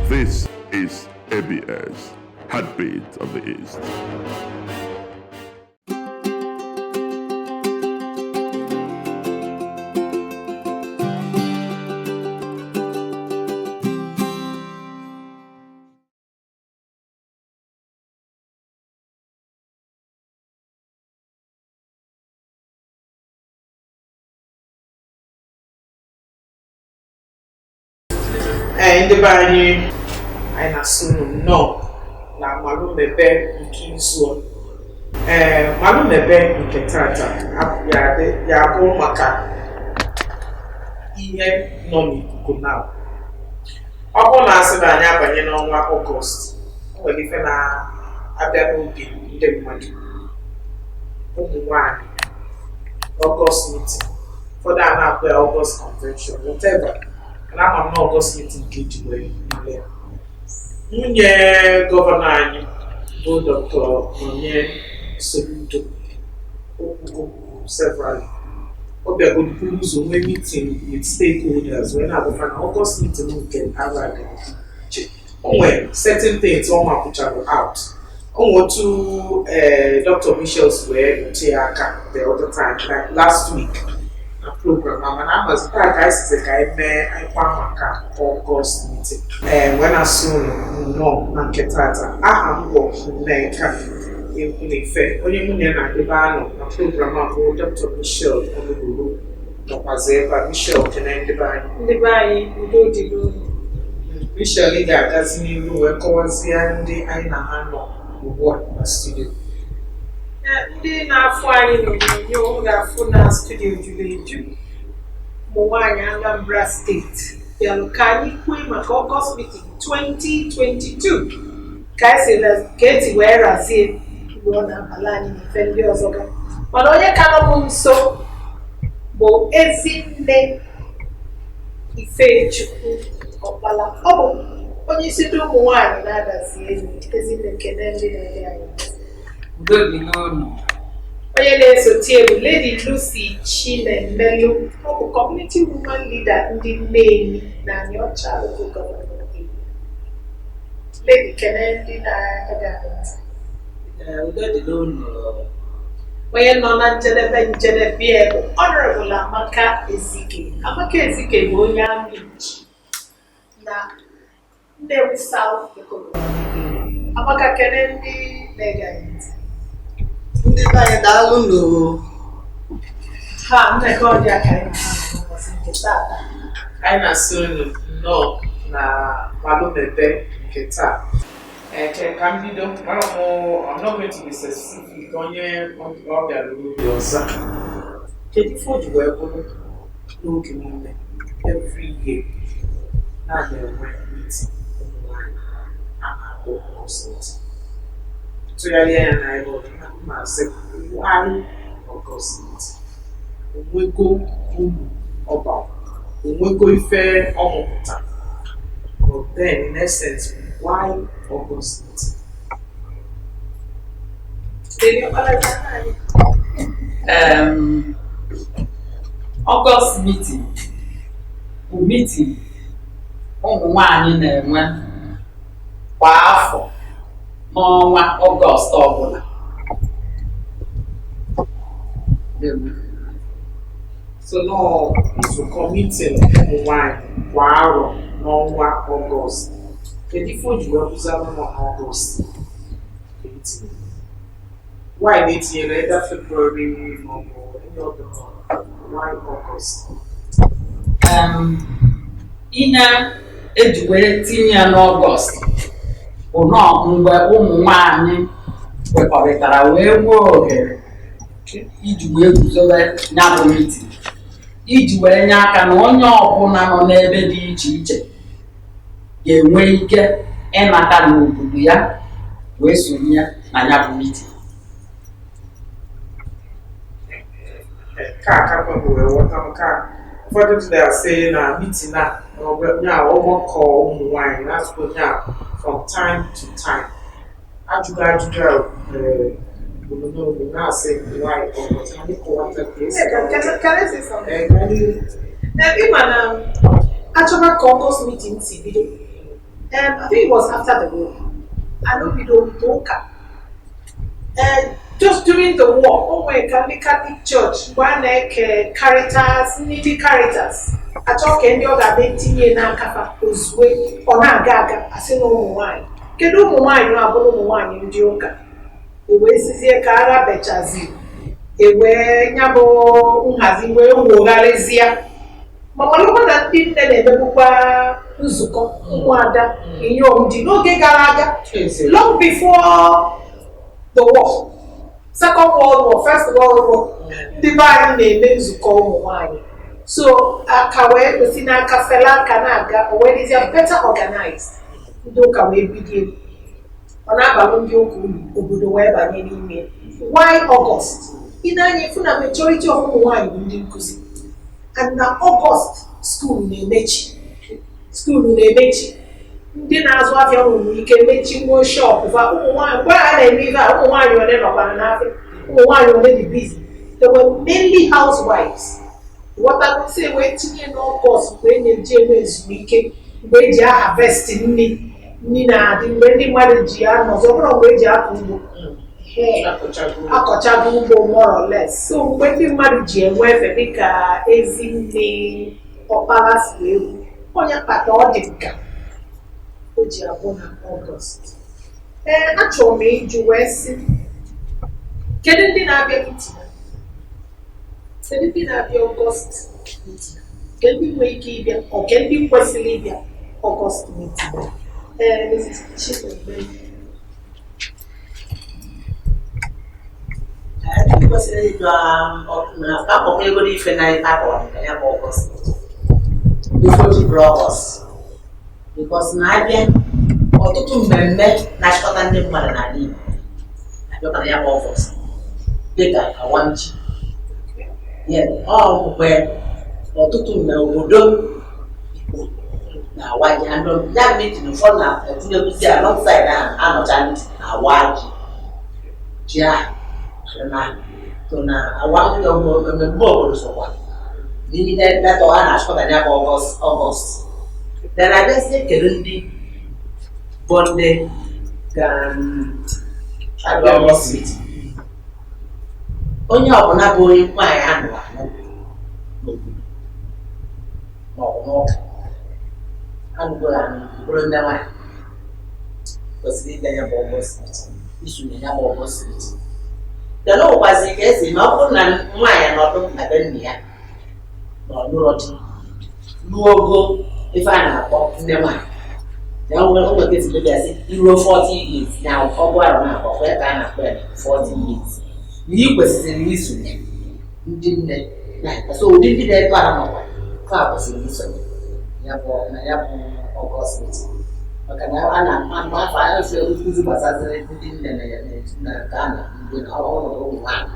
This is ABS, Heartbeat of the East. And the body, I assume no. Na Malumebe Nkinso. Malumebe Nketata. Ya go maka. Ihe no n'ikuku now. Ọ bụ na asị na anyị abanye n'ọnwa Ọgọst. O nwere ife na-abịa n'oge ndị mmadụ. Ụmụ nwanyị. Ọgọst meeting. Ụfọdụ a na-akpọ ya Ọgọst convention, whatever. And I'm not August meeting Gateway. Nwunye gọvanọ anyị bụ Dr. Onye Soludo Okwugo several. Ọ bịagoro buru ụzọ nwee meeting with stakeholders when I go August meeting nke Harvard. O nwere certain things ọ mapụchara out. O nwere otu Dr. Michels wee nche aka the other time like last week. Program and I was that I said I maka August meeting. When I saw no Nanketata, I am working Neka in effect. Only Munia Debano, a program of Dr. Michel on the Guru, no Pazeva, Michel can end the buying. The buying, we do Michel Liga doesn't even work on the Aina who work in the studio. Ndị na-afụ anyị n'onyonyo ọ ga-afụ na studio juru eju ụmụ nwaanyị Anambra steeti bịara ka anyị kwue maka August meeting 2022 ka esi wee razie ruo n'abalị anyị na ife ndị ọzọ ga mana onye ka nọ m nso bụ Ezinne Ifechukwu Ọkpala ọ bụ onye isi ndị ụmụ nwaanyị na-adazi enyi Ezinne kene ndị na-ere anyị. Good morning. Onye na-esote bụ Lady Lucy Chinemelu, ọ bụ community woman leader ndị Nnewi na Anịọcha local government. Lady kene ndị na-aga onye nọ na njedebe bụ Honorable Amaka Ezike. Amaka Ezike bụ onye amị na Nnewi South local government. Amaka kene ndị na-aga ndị anyị daalụ n'o ha mmekọ dị aka anyị n'ụbọchị nke taa anyị na-asị unu nnọọ na Malumebe nke taa ka m bido I'm not going to be specific onye ọ bịara n'obi ọza kedu ife o ji wee bụrụ n'oge niile every year na na-enwe meeting ụmụ nwaanyị a na-akpọ August. Tụgharịa ya na ebe ọ dị na asị why August meeting? Onwego uru ọba, onwego ife ọmụpụta. But then in essence, why August meeting? August meeting bụ meeting ụmụ nwaanyị na-enwe kwa afọ n'ọnwa Ọgọst ọbụla. So no nzukọ meeting ụmụ nwaanyị kwa arọ n'ọnwa Ọgọst. Kedu ife o ji wee bụzara n'Ọgọst? Why they tinyere ebe February maọbụ any other month? Why August? Ihe eji wee tinye ya n'Ọgọst bụ nọọ mgbe ụmụ nwaanyị kwekọrịtara wee nwee ohere iji wee guzobe ya bụ meeting iji wee nye aka na onye ọbụla nọ n'ebe dị iche iche ga-enwe ike ịnata n'obodo ya wee sonye na ya bụ meeting. Ka wee ghọta nke ụfọdụ ndị na-asị na meeting a ọgbakọ ụmụ nwaanyị na-asụkwa ya from time to time. Ajụjụ n'obodo na-asị why August. Anyị kọwata ka esi ịma na achọba ka August meeting si bido I think it was after the war. I know we don't talk. And just during the war, oh my Catholic Church, one Caritas, needy Caritas. I talk any other betting na kafa uzwe or na gaga, I say no wine. Kedu wine no abolo wine in Dioka. Ewe sizie ka ara bechazi. Ewe nyabo nhazi we wogalezia. Mama loko na ndị nne na-emebukwa nzukọ ụmụada inyom dị n'oge gara aga long before the war, Second World War, First World War, ndị be anyị na-eme nzukọ ụmụ nwanyị. So aka wee kwesị n'aka fela aka na-aga o wee dịzịa better organized. Ndị ụka wee bido ọ na-abalụ ndị ụka ulu obodo wee banye n'ime. Why August? Ị na-anya ifu na majority of ụmụ nwanyị bụ ndị nkụzi. And na August school na-emechi. Ndị na-azụ afịa nwere ike mechi nwa shop va ụmụ nwanyị mgbe a na-eme ife a ụmụ nwanyị ole nọkwara n'afịa ụmụ nwanyị ole dị busy. They were mainly housewives. Wọtagosi wee tinye n'August mgbe e na-eji enwe ezumike mgbe eji harvest nri na-adị mgbe ndị mmadụ ji ya nọzọ bụrụ mgbe eji akọ ugbo akọchago ugbo more or less. So mgbe ndị mmadụ ji enwe efe dịka ezi nne ọkpara si egwu onye kpata ọ dị nka o ji abụ na Ọgọst. Achọrọ m ịjụ wee sị kedu ndị na-abịa mitin? Kedu ndị na-abịa Ọgọst mitin? Kedu ndị nwere ike ịbịa ọ ke ndị kwesịrị ịbịa Ọgọst mitin? Mrs. Chinemere. Ndị kwesịrị ịjụ akpọkwa ego n'ife na akọwa nke ya bụ Ọgọst before the August. Because na-abịa ọtụtụ mmemme na-achịkọta ndị mmadụ n'ala Igbo na-abịakwa na ya bụ Ọgọst dịka Awamji. Ọ mgbe ọtụtụ mmemme obodo Igbo na-awaji andụ ya metin ụfọdụ na-etinyekwuzi alongside anọcha ntị na-awaji ji ahụ na Awamji mmemme obodo sokwa n'ihe data ha na-achịkọta na ya bụ Ọgọst. Then I just say kedu ndị bụ ndị ga-abịa Ọgọst meeting. Onye ọbụla bụ onye nwaanyị anụ n'obodo maọbụ n'ụka anụgo ya bụrụ ndị nwaanyị kwesịrị ịbịa ya bụ Ọgọst meeting, isonye ya bụ Ọgọst meeting. Then o nwekwazị ka esi ma ọ bụrụ na nwaanyị nọdụ na be nne ya na ọlụrọ di ruo ogo ife a na-akpọ nne nwanyị na nwere ezi bebiasị iruo 40 years na ọgụ arụ na-akpọ ka a na-akpọ ya 40 years na ị kwesịrị isonye ndị nne so ụdị ndị na-eto ara nọkwa ka kwesịrị isonye ya bụ Ọgọst meeting maka na a na-ama afọ efe nkụzi gbasaziri ndị nne na nke a na mgbe na ọnọdụ ụmụ nwaanyị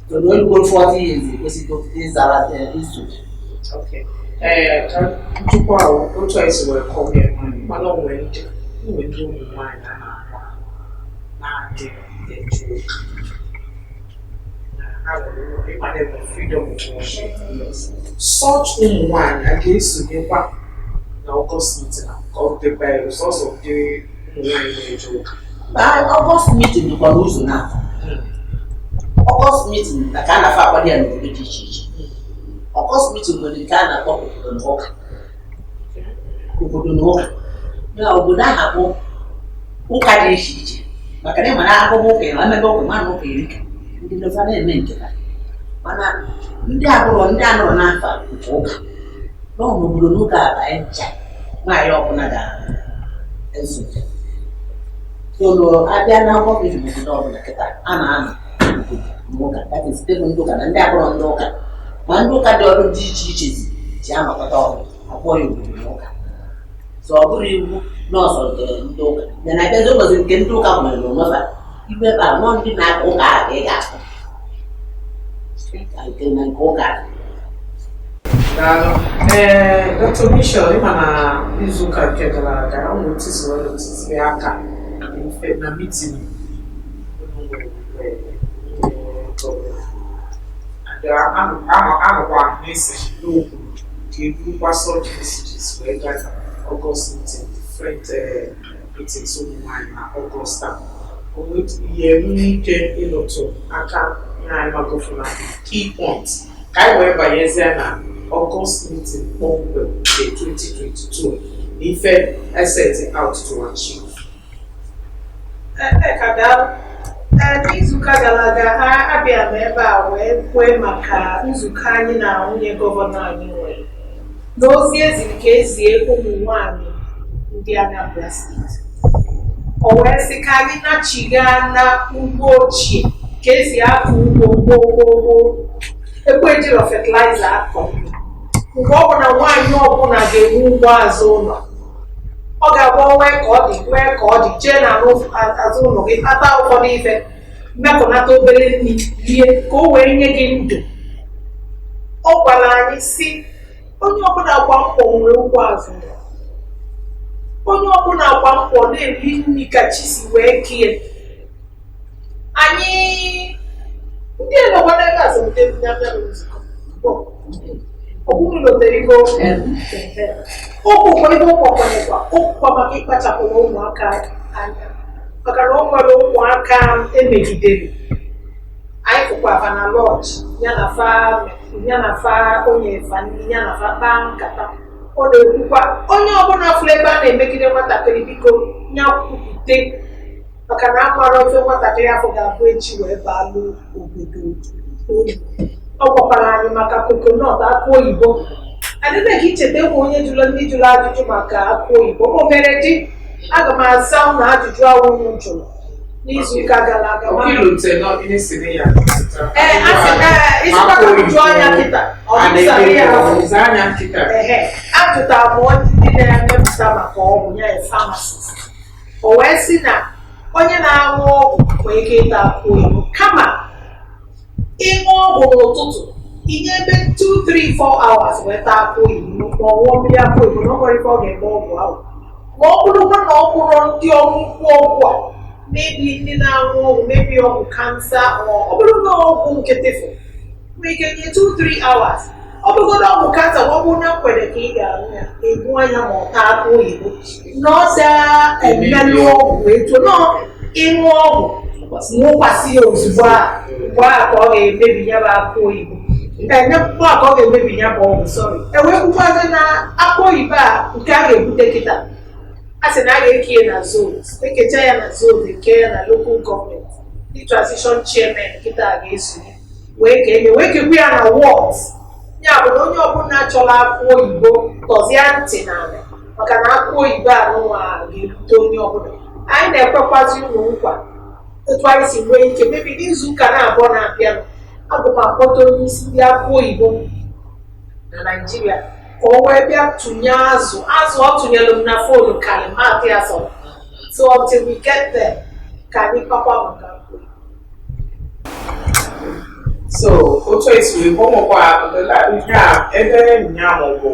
so na olugo 40 years ekwesịgo ịzara isonye. Njikwa otu anyị si wee kọwa ya mana o nwere ndị ụmụ nwaanyị a na-akwa na-adị eju ụka ha nwere ịmana ebe freedom of worship. Such ụmụ nwaanyị a ga-esonyekwa na Ọgọst meeting ka ọ dịkwa ya sọsọ ndị ụmụ nwaanyị na-eje ụka. Ọgọst meeting dịkwara ụzọ n'afọ. Ọgọst meeting ka a na-afọ akwado ya n'obodo dị iche iche. Ọgọst meeting nwere nke a na-akpọ obodo na ụka. Na obodo ahụ bụ ụka dị iche iche maka na ịmara akụkọ ụka ya emebe ụka mana ụka erika ndị nọfa na-eme nke ha mana ndị agbụrụ ndị anụrụ n'afọ nke ụka nọ n'obodo n'ụka abanye ncha nwaanyị ọbụla ga-ezote. Tolo abịa na akwụkwọ meeting obodo ọbụla kịta a na-anọ n'ụka that is ndị ụka na ndị agbụrụ ndị ụka ma ndị ụka dị ọrụ dị iche iche ji anọkọta ọrụ akpọ ya obodo n'ụka. So ọ bụrụ iwu nọọsụ nke ndị ụka ya na abịazi ụbọchị nke ndị ụka nwere n'onwefa ibe ebe a nọ ndị na-aka ụka ahụ ka ị ga-akụ nke na nke ụka. Dr. Michel, ịma na izuụka nke gara aga ọ nwetịsịrị aka na mitin anọkwa na-ese n'okwu ka eburukwa sọjis wee gaa Ọgọst meeting different meetings online na Augusta. Yeah, we need to aka na go for key points. Kai we by na August meeting on 2022. If I set it out to achieve. Kada n'izuụka gara aga ha abịa m ebe a wee kwee maka nzukọ anyị na nwunye gọvanọ anyị nwere n'ozi eziri ka ezie ụmụ nwanyị ndị Anambra steeti o wee sị ka anyị nachiga na ugbo ochie ka esi akọ ugbo gboo ekwejiro fertilizer akọ mgbe ọ bụ na nwaanyị ọbụla ga-enwe ugbo azụ ụlọ ọ ga-agba wee ka ọ dị jee na azụ ụlọ gị kpata ụfọdụ ife mmepụnata obere nri rie ka o wee nye gị ndụ. Ọ gwara anyị si onye ọbụla gba mbọ nwere ugbo azụ ụlọ, onye ọbụla gba mbọ na-eri nri ka chi si wee kie. Anyị ndị elewara ebe asọmpi ọgwụgwụ lotere ego ụkwụkwa ebe ụkwakwanekwa ụkwụkwa maka ịkpachapụrụ ụmụaka anya maka na o nwere ụmụaka emegidere anyị fụkwa na lọji ya na fa onye fani ya na fa kpaa nkata ọ na-ekwukwa onye ọbụla fụrụ ebe a na-emegide nwatakịrị biko ya kwupụte maka na akwara ofe nwatakịrị afọ ga-abụ echi wee baalụ obodo olu. Ọ gwakwara anyị maka kokonọt akụ oyibo adịghị icheta ụmụ onye ndị jụrụ ajụjụ maka akụ oyibo o mere dị aga m aza ụmụ ajụjụ ahụ unu jụrụ n'izuụka gara aga ajụjụ anya kịta ajụta m ndị na-emepụta maka ọgwụ ya famasist o wee sị na onye na-aṅụ ọgwụ nwere ike ịta akụ oyibo kama ịṅụ ọgwụ n'ụtụtụ inye ebe 2-3-4 hours wee taa akụ oyibo ma ọ ṅụọ mmiri akụ oyibo na ọ nwere ife ọ ga-eme ọgwụ ahụ ma ọ bụrụkwa na ọ bụrụ ndị ọgwụkwụ ọgwụ a mebi ndị na-aṅụ ọgwụ mebi ọgwụ kansa ọ bụrụ na ọgwụ nkịtịfụ nwere ike nye 2-3 hours ọ bụrụgodo ọgwụ kansa ma ọ bụrụ na mkwede ka ị ga-aṅụ ya ebu anya ma ọ taa akụ oyibo na ọ ga-emelụ ọgwụ etu na ịṅụ ọgwụ nwụkwasị ya ozugbo mgbe a ka ọ ga-emebi ya bụ akụ oyibo mgbe a ka ọ ga-emebi ya bụ ọgwụ sọrị ewepụkwazi na akụ oyibo a nke a ga-ebute kịta a sị na a ga-eke ya na zones ekecha ya na zones eke ya na local gọọmenti ndị transition chairman kịta ga-esonye wee kekwe ya na wards ya bụ na onye ọbụla chọrọ akụ oyibo tọzie ntị n'ala maka na akụ oyibo anụnwa ga-ebute onye ọbụla. Anyị na-ekwekwazi ụlọ nkwa otu anyị si nwee ike mebi n'izuụka na-abụọ na-abịanụ aga m akpọta onye isi ndị akụ oyibo na Naịjirịa ka o wee bịa tụnye azụ ọ tụnyere m na fonu kalimati ya sọ so until we get there ka anyị kpakwa maka akụ oyibo. So otu esi wee gbọmọkwa ebe ụnyaahụ bụ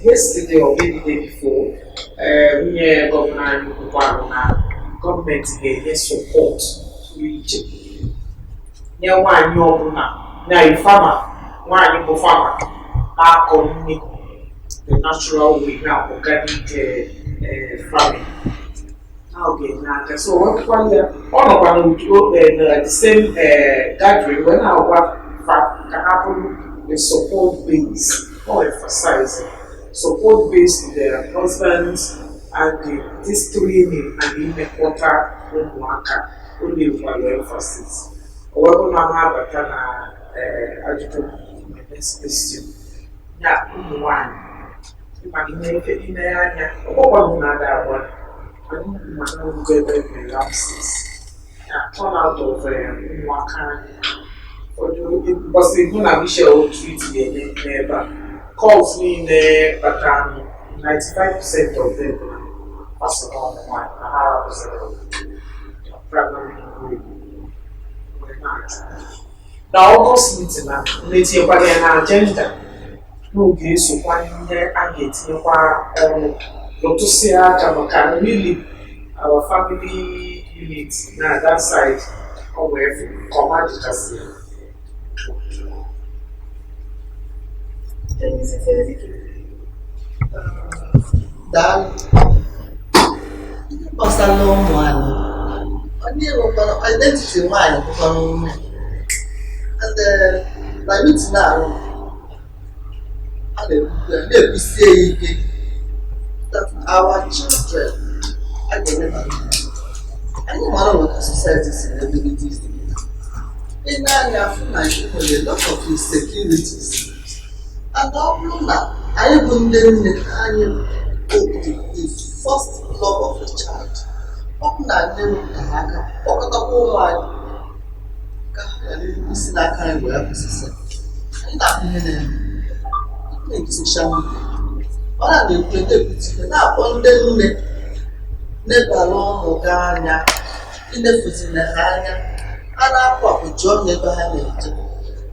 yesterday or maybe day before nwunye gọvanọ anyị kwukwara na gọọmenti ga-enye sọpọt pụrụ iche nye nwaanyị ọbụla na fama nwaanyị bụ fama na-akọ nri the natural way na organic farming ọ ga-enye aka so wepụkwala ya ọ nọkwa na the same gathering wee na-agwa ka ha bụrụ the support base or emphasize support base to their husbands and this training and imekọta ụmụaka o na-ekwalụ emphasis ọwebụ na ha abata na ajụjụ next question ya ụmụ nwanyị ịmana ime anya ọgbọgbanụ na-ada agwa mana ogo ebe melapsis ya turn out of ụmụaka anyị ụfọdụ mbọsị mụ na Michelle tweet ga-enye n'ebe a calls niile kpata 95% of them personal one, na August meeting na na-etinyekwana ya na agenda n'oge esokwa ihe a ga-etinyekwa ọnụ lụtụsịa aka maka really our family unit na that side ọ wee kọma dịkasị ya. Daalụ. gbasara ụmụ anyị onye nwekwara identity nwaanyị bụkwara ume and na meeting ahụ a na-ekwusie ya ike that our children a ga-emeba anyị mara nweta society si na-ebilite isi ị na-anya afụ na nwere a lot of insecurities and ọ bụrụ na anyị bụ ndị nne anyị the first love of a child ọ bụ na nne wepụtara aka kpọkọtakwa ụmụ anyị ka ha ghara isi n'aka anyị wee kwụsịsị anyị na-ahụ ihe na-eme soshal midia ọ na-ekwu na-ekwute na-akpọ ndị nne nebara ụmụ gị anya inefuzina ha anya a na-akwapụ jụọ ha ebe ha na-eje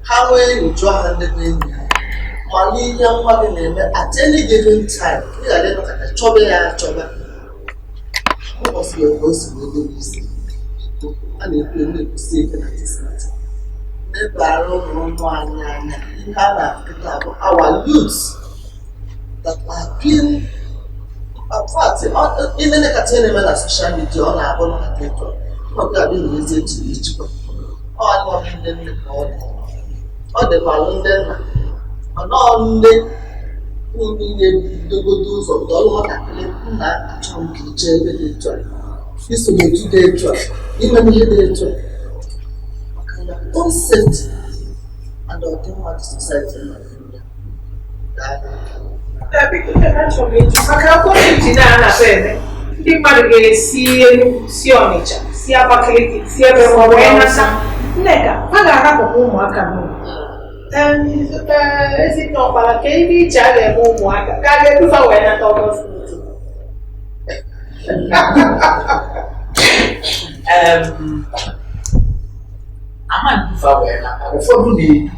ha nwee njụọ ha ndị bụ enyi ha ma n'ihe nwa gị na-eme at any given time ị ghara ịnọkọta chọba ya achọba ụbọchị ebe o si wee dobe isi a na-ekwu na-ekwusi ike na tisati nebara ụmụ anyị anya ihe a na-apụta bụ our youths that are being in fact ime nekata na-eme na social media ọ na-abụ nakata ịtọ ọkụ adịghị ezi etu ejikwa ọ anụọbụ ndị nne ka ọ dịkwalụ ndị nna mana nne unu ihe dogodo ụzọ dọrọ nwatakịrị nna achọrọ m ka ije ebe dị etu a iso n'otu dị etu a ime ihe dị etu a maka na own safety and ọdịmma dị society na maka akwụkwọ iji na-anata eme ndị mmadụ ga-esi Enugu si Ọnịcha si Abakaliki si ebe ma wee nata Nneka a ga-ahapụkwa ụmụaka n'ụlọ ezinne ọkpara ka ebe iche a ga-eme ụmụaka ka a ga-edufa wee nata Ọgọst amadufa wee nata ụfọdụ na-edu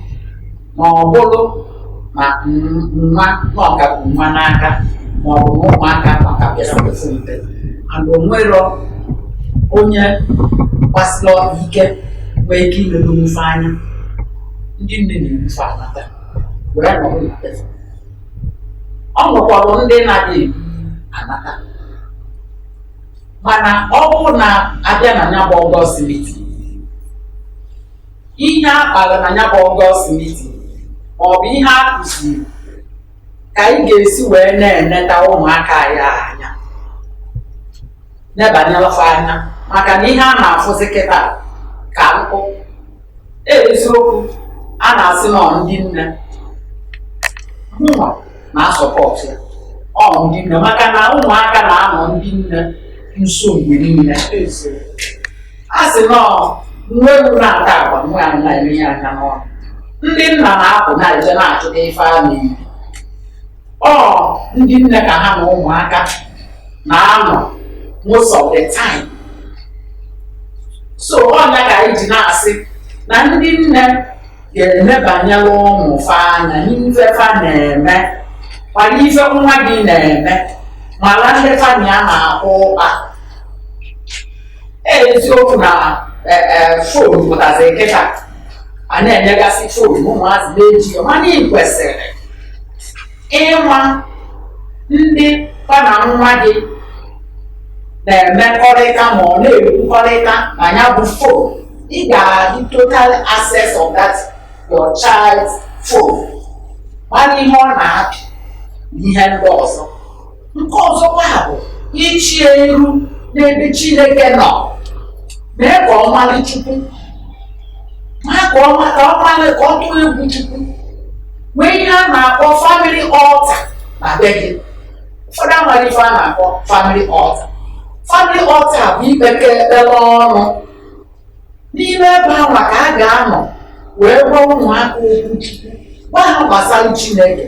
ma ọ bụrụ ma nwa n'ọkapụ nwa n'aka ma ọ bụ na ụmụaka maka bịara mfe and onwero onye gbasịrị ike nwee ike imedo mfe anya ndị nne na-ebufe anata wee nọrọ na pefe ọ nwekwara ndị na-adị ebu anata mana ọ bụrụ na abịa na ya bụ Ọgọst meeting ihe a kpara na ya bụ Ọgọst meeting ma ọ bụ ihe a kụziri ka anyị ga-esi wee na-eneta ụmụaka ya anya nebanyelụfa anya maka na ihe a na-afụzi kịta ka nkụ eziokwu a na-asị na ndị nne mụnwa na-asọpọtụ ya ọ ndị nne maka na ụmụaka na-anọ ndị nne nso mgbe niile a sị na nwa ewu na-ata agwa nwa anyị na-eme ya aka n'ọnụ ndị nna na-apụ na-eje na-achụta ife a na-eri ọ ndị nne ka ha na ụmụaka na-anọ most of the time so ọnya ka anyị ji na-asị na ndị nne ga-enebanyere ụmụ fa anya n'ife fa na-eme mana ife nwa gị na-eme mana ndị fani a na-akwụ ụkpa eziokwu na fon pụtazi kịta a na-enyegasị fon ụmụazị na-eji ya mana ị kwesịrị ịma ndị fa na nwa gị na-emekọrịta ma ọ na-ekwukọrịta na ya bụ fon ị ga-adị total access of that your child's phone mana ihe ọ na-apị ihe ndị ọzọ nke ọzọkwa bụ ichie iru n'ebe Chineke nọ mee ka ọ mali Chukwu ka ọ tụọ egwu Chukwu nwee ihe a na-akpọ family altar na be gị ụfọdụ amaghị ife a na-akpọ family altar bụ ikpeke ekpere ọnụ n'ime ebe ahụ ka a ga-anọ wee gwa ụmụaka okwu Chukwu gwa ha gbasara Chineke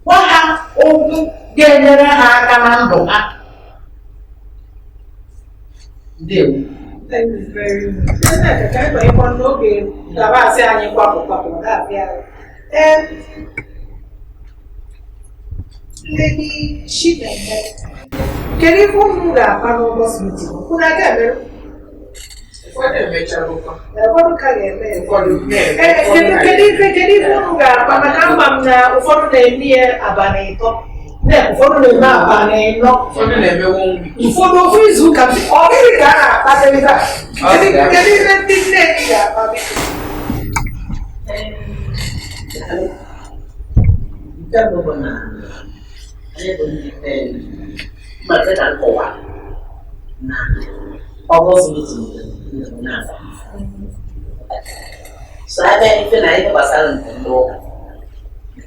gwa ha okwu ga-enyere ha aka na ndụ ha. Ndewo. Thank you very much. Ka ịkpa ịkpọ n'oge gabasị anyị kwapụ na-abịa. Lady Chineke, kedu ife unu ga-akpa n'Ọgọst meeting? Unu aga emere? Ụfọdụ emechara ụkọ. Ụfọdụ ka ga-eme. Ụfọdụ na-eme. Kedu ife unu ga-akpa maka ama m na ụfọdụ na-eme ya abalị ịtọ Na ụfọdụ na-eme abalị nọ. Ụfọdụ na-eme one week. Ụfọdụ ofu izu ụka ọ dịghị ka a na-akpata ebe a. Kedu ihe ndị nne gị ga-akpa biko? Nke mbụ bụ na anyị bụ ndị nne maka na nkọwa na ọgọst meeting na-asa. So abịa ife na ihe gbasara nke ndị ụka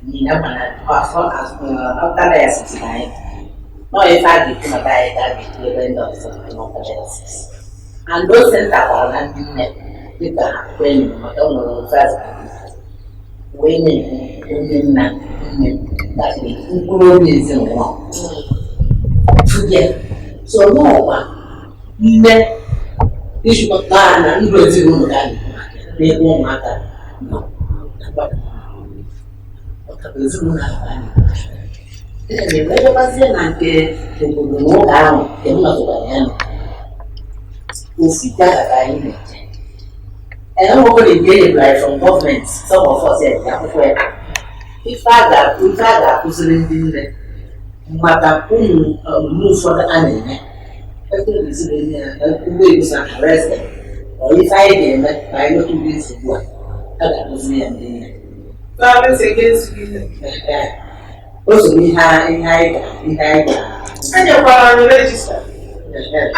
nyina mana after diocese na anyị nọ ife a ga-ekwu maka anyị ka a ga-ekwu ebe ndị ọzọ n'ọkwa diocese. And those center kwara na ndị nne dịka akwụkwọ enyi maka nwere first wee na-ekwu ndị nna nne gasịrị mkpụrụ obi ezinụlọ tụge so n'ọkwa nne ịchịkọta na ndụ ezinụlọ ga n'ebe ụmụaka nọ ezinụlọ anyị ebe ebebazie na nke obodo n'ụka ahụ nke m nọtụkwara ya nọ ofu ka anyị na-eje nobody get like from government, some of us here, if I got ndị nne maka ụmụ ụfọdụ a na-eme ụgbọ ebusa arrested or ife anyị ga-eme ma anyị lọta ugbo nsogbu a ga-akụziri ya ndị nne o so ihe anyị ga enyekwara anyị rejista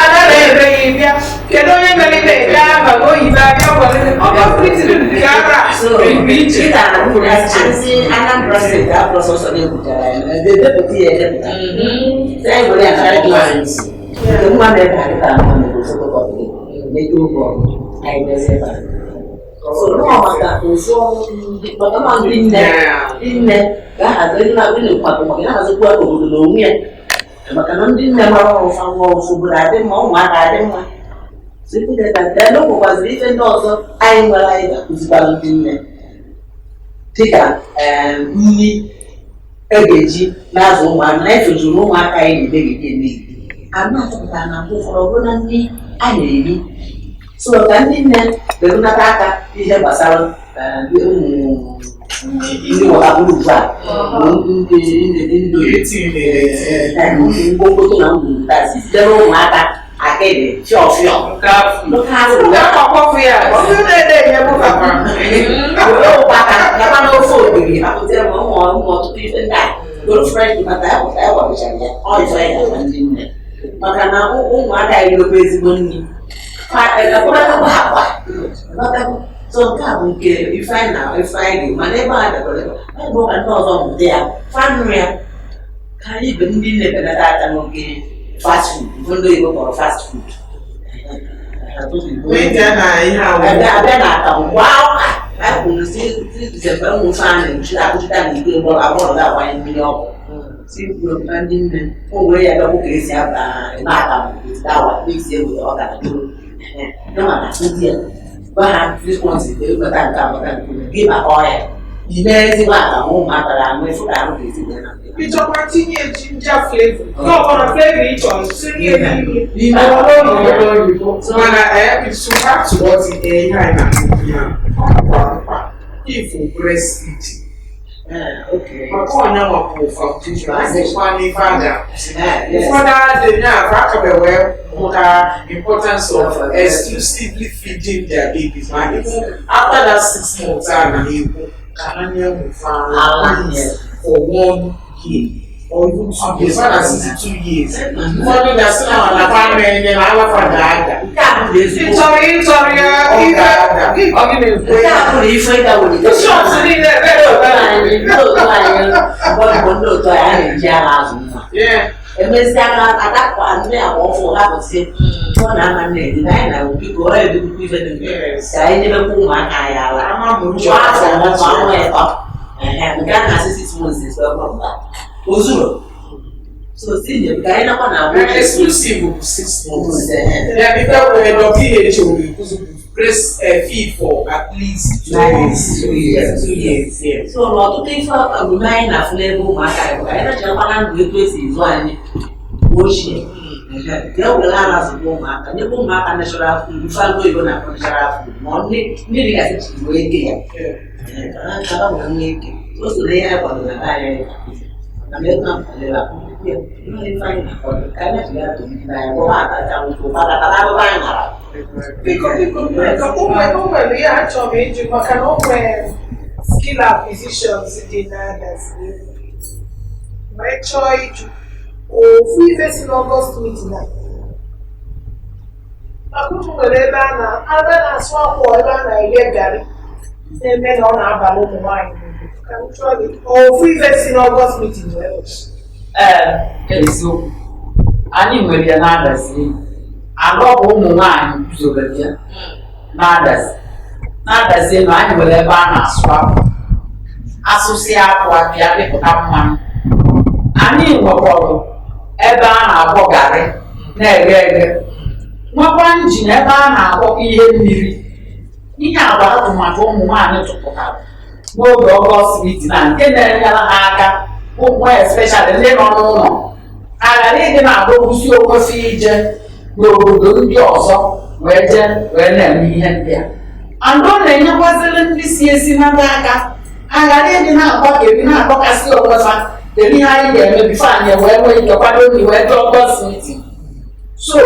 Ada na-ebe bịa kedu onye mere ibe ebe ahụ oyibo abịa gwalere ọkọkụtiri nke ara Anambra steeti abụrụ sọsọ na-ebutere ya edepụta ya edepụta anyị were ya na klans nke nwa na-ebe adịka nwa na-ebe fotokọpị n'eke oge ọrụ anyị mezi ebe a maka maka ma ndị nne ga-ahazi ndị na-abụ na-ekwado maka na-ahazikwa obodo na onwe ya maka na ndị nne mara ọrụfa nwa ọrụfa obodo adị mma ụmụaka adị mma n'ụkwụkwaziri ife ndị ọzọ anyị nwere anyị ga-akụzikwara ndị nne dịka nri e ga-eji na-azụ ụmụaka na efejuru ụmụaka anyị na-emegide emegide ana achọpụtara na mgbe ụfọdụ ọ bụrụ na nri a na-eri so ka ndị nne berunata aka ihe gbasara ndị ọkagburu ugbu a ngwongwoto na ngwungwutazi sitere ụmụaka akịdị fịọfịọ ụkpaka gaba n'ofe ogiri apụtere ma ụmụ ọtụtụ ife ndị a goro fresh maka ya pụta ya gwabịchara ya ọ ịzọ ya gaba ndị nne maka na ụmụaka erilokwa ezigbo nri so nke a bụ nke ife anyị mana ebe a dabara ebe ụka ndị ọzọ mụta ya fanụ ya ka anyị bụ ndị nne belata aka n'oge fast food ndị oyibo kpọrọ fast food abịa na akamụ gwa ụka anyị kwuru si disemba ụmụ ofe a na-eji akụchita na igwe gbọrọ agbọrọ ga-agbanye mmiri ọkụ si kwuru ndị nne o were ya bịakwu ka esi aba eme akamụ dawa n'isi ewere ọ gara doro maka ndị ya ha responsible ịkpata nke amaka nke gị maka ọya ime ezigbo akamụ ụmụaka ga-anụ efu ka ahụ ga-ezigbo ya na ịchọkwa tinye jinja flavor n'ọbụla flavor ị chọrọ tinye n'ime oyibo mana you have to what ihe anyị na-akụ ya ọkwa ifu breastfeed maka onye nwapụ foundation azịkwa n'ife a ga-akụzi ụfọdụ adịghị na-afọ akabe wee mụta importance of exclusively feeding their babies ma even after that 6 months a na-ekwu ka ha nye ụmụfe for 1 year or even 2 years more than 62 years ụfọdụ ga-asị na na family na alafa ga-ada ịchọrọ ya ọ gị na-ekwe shọt niile ndị otu anyị a na-eji agha azụ nwa emezi adakwa ndị agba ọfụ hapụsị ọ na-ama nne na anyị na biko ọ ebibukwa ife dị ka anyị nyebekwa ụmụaka anyị ala afọ ọnwa ịtọ nke a na-asị 6 months ozuro so si ka anyị nakwa na agwụ exclusive bụ 6 months ya biko wee WHO breast feed for at least 2 years. So ọtụtụ ife omume anyị na-afụ n'ebe ụmụaka anyị bụ anyị na-echekwa na ndụ etu esi ezu anyị ochie ya were ara zụta ụmụaka nyebe ụmụaka natural food ife ndị oyibo na-akpọ natural food ma mmiri gasị ji wee eke ya kaba nwere nwa eke o so na ihe anyị kwadoro na anyị American Palela, really fine for the kind of year to be like, oh, I can't go back at another. Because yeah, actually, you can open skill acquisitions in others. My choice, oh, free face in August meeting. I couldn't go there, other than swap or other than Gary. They men on our balloon wine. Oh, free face in August meeting. Ezo anyị nwere ya na-adazi anọ bụ ụmụ nwaanyị guzoro ya na-adazi elu anyị nwere ebe a na-asụ akpụ asụsị akpụ abịa dịpụta mmanụ anyị nwekwara ebe a na-akwọ garị na-eghe eghe nwekwa njin ebe a na-akwọ ihe mmiri ihe agba atụmatụ ụmụ nwaanyị tụpụtara n'oge Ọgọst meeting na nke na-enyere ha aka ụmụ especially ndị nọ n'ụlọ aghara ịdị na-agbagbusi onwe fi ije n'obodo ndị ọzọ wee na-eme ihe ndị a andụ na-enyekwaziri ndị si esi na ndị aka aghara ịdị na-agbakeri na-agbakasị onwe fa kedu ihe anyị ga-eme bifo anyị wee nwee ike kwado ndị wee jụọ Ọgọst meeting so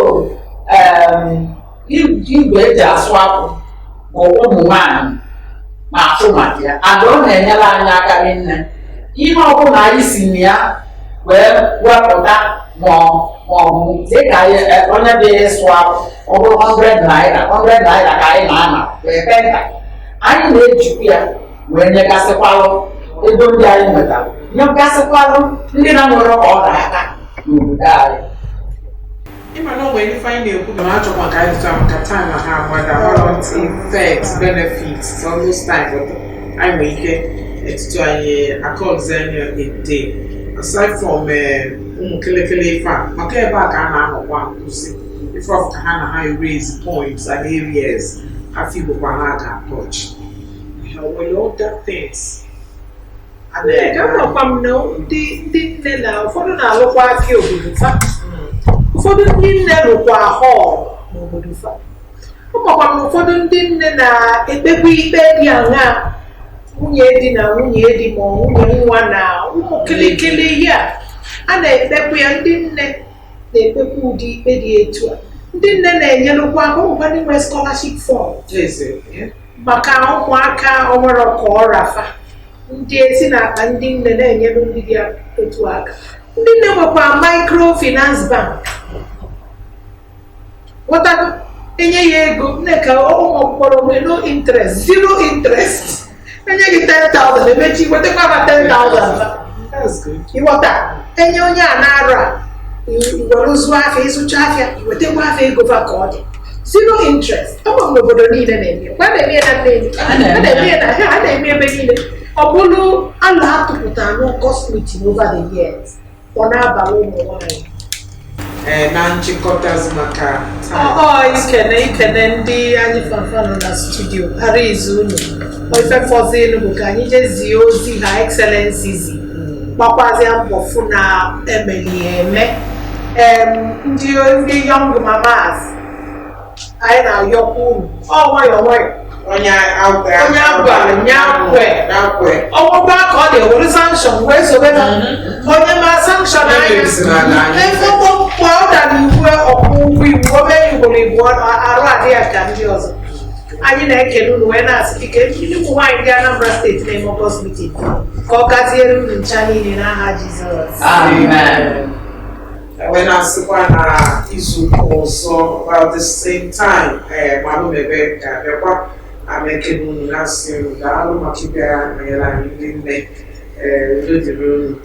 igwe eji asụ akpụ bụ ụmụ nwaanyị na-afụ maka ya andụ ọ na-enyere anyị aka nne ihe ọbụla anyị si na ya wee wepụta ma ọ bụ dịka onye dị ịsụ akpụ ọ bụrụ 100 naira ka anyị na-ana wee penta anyị na-ejikwa ya wee nyegasịkwalụ ego ndị anyị nwetara nyegasịkwalụ ndị na-nwere ọda aka n'obodo anyị. Ịma na onwe ife anyị na-ekwu na achọkwa ka anyị zụta maka time ha agbada warranty effects benefits all those time anyị nwere ike etiti anyị akọzi anyị a day aside from ụmụ kelekele ife a maka ebe a ka a na-anọkwa nkụzi ife ọfụ ka ha na ha raise points and areas afọ Igbo kwa ha ga-approach nwere other things Amakwa m na ndị nne na ụfọdụ na-alụkwa afịa obodo fa ụfọdụ ndị nne lụkwa họl n'obodo fa amakwa m na ụfọdụ ndị nne na-ekpekwa ikpe dị aṅaa nwunye di na nwunye di ma nwunye nwa na ụmụ kịlịkịlị ya a na-ekpekwa ya ndị nne na-ekpekwa ụdị ikpe dị etu a ndị nne na-enyerụkwa aka ụmụkwa ndị nwere scholarship fund maka ụmụaka ọnwere ka ọrafa ndị esi n'akpa ndị nne na-enyere ndị dị otu aka ndị nne nwekwa microfinance bank ghọtago enye ya ego nne ka ụmụ mkpọrọ nwee no interest zero interest enye gị 10,000 emechi wetakwa ma 10,000 ịghọta enye onye a na-arụ a iwere zụọ afịa ịzụcha afịa iwetakwa afịa ego fa ka ọ dị zero interest ọ bụ n'obodo niile na-eme kwa na-eme ya na nne a na-eme ebe niile ọ bụrụ alụ atụpụtara n'Ọgọst meeting over the years ọ na-abalị ụmụ nwaanyị na nchịkọtazi maka ikene ndị anyị fanfanụ na studio ghara izu unu ife fọzi elu bụ ka anyị jezie ozi ha excellencies gbakwazịa mbọ fụ na emeli eme ndị young mamas anyị na-ayọkwa unu nwayọ nwayọ onye agwara nyakwe ọgbụgba ka ọ na-ewere sanction wee sobe na onye ma sanction anya efekpọ ọ dara iwu ọkwụkwọ iwu omee igboro igbo arụ adị ya ka ndị ọzọ anyị na-ekele unu wee na-asị ike ndị ụmụ nwaanyị ndị Anambra steeti na-eme Ọgọst meeting ka ọ gaziere unu ncha niile n'aha Jizọs. Amen. Wee na-asịkwa na izu ọzọ about the same time Malumebe ga-abịakwa amekele unu na-asị unu daalụ maka ịbịara nyere anyị ndị nne udo dịrị unu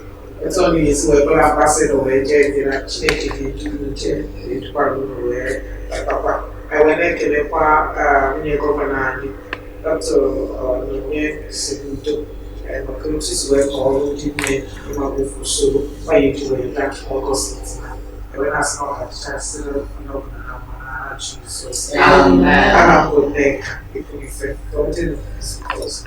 etu ọ na-esi wee bụrụ ambasadọ wee jee dị na Chineke ga-edu unu jee edukwara unu wee bakwa wee na-ekelekwa nwunye gọvanọ anyị Dr. Onyinye Soludo maka otu isi wee kọọ ọrụ ndị nne ịmagofu usoro nwanyị ji wee daa Ọgọst wee na-asị na ọ ga-adịchasịrị onye ọbụla na mma n'aha Jizọs. Ana m Nneka Ifuife, ka ọ dị n'ụzọ.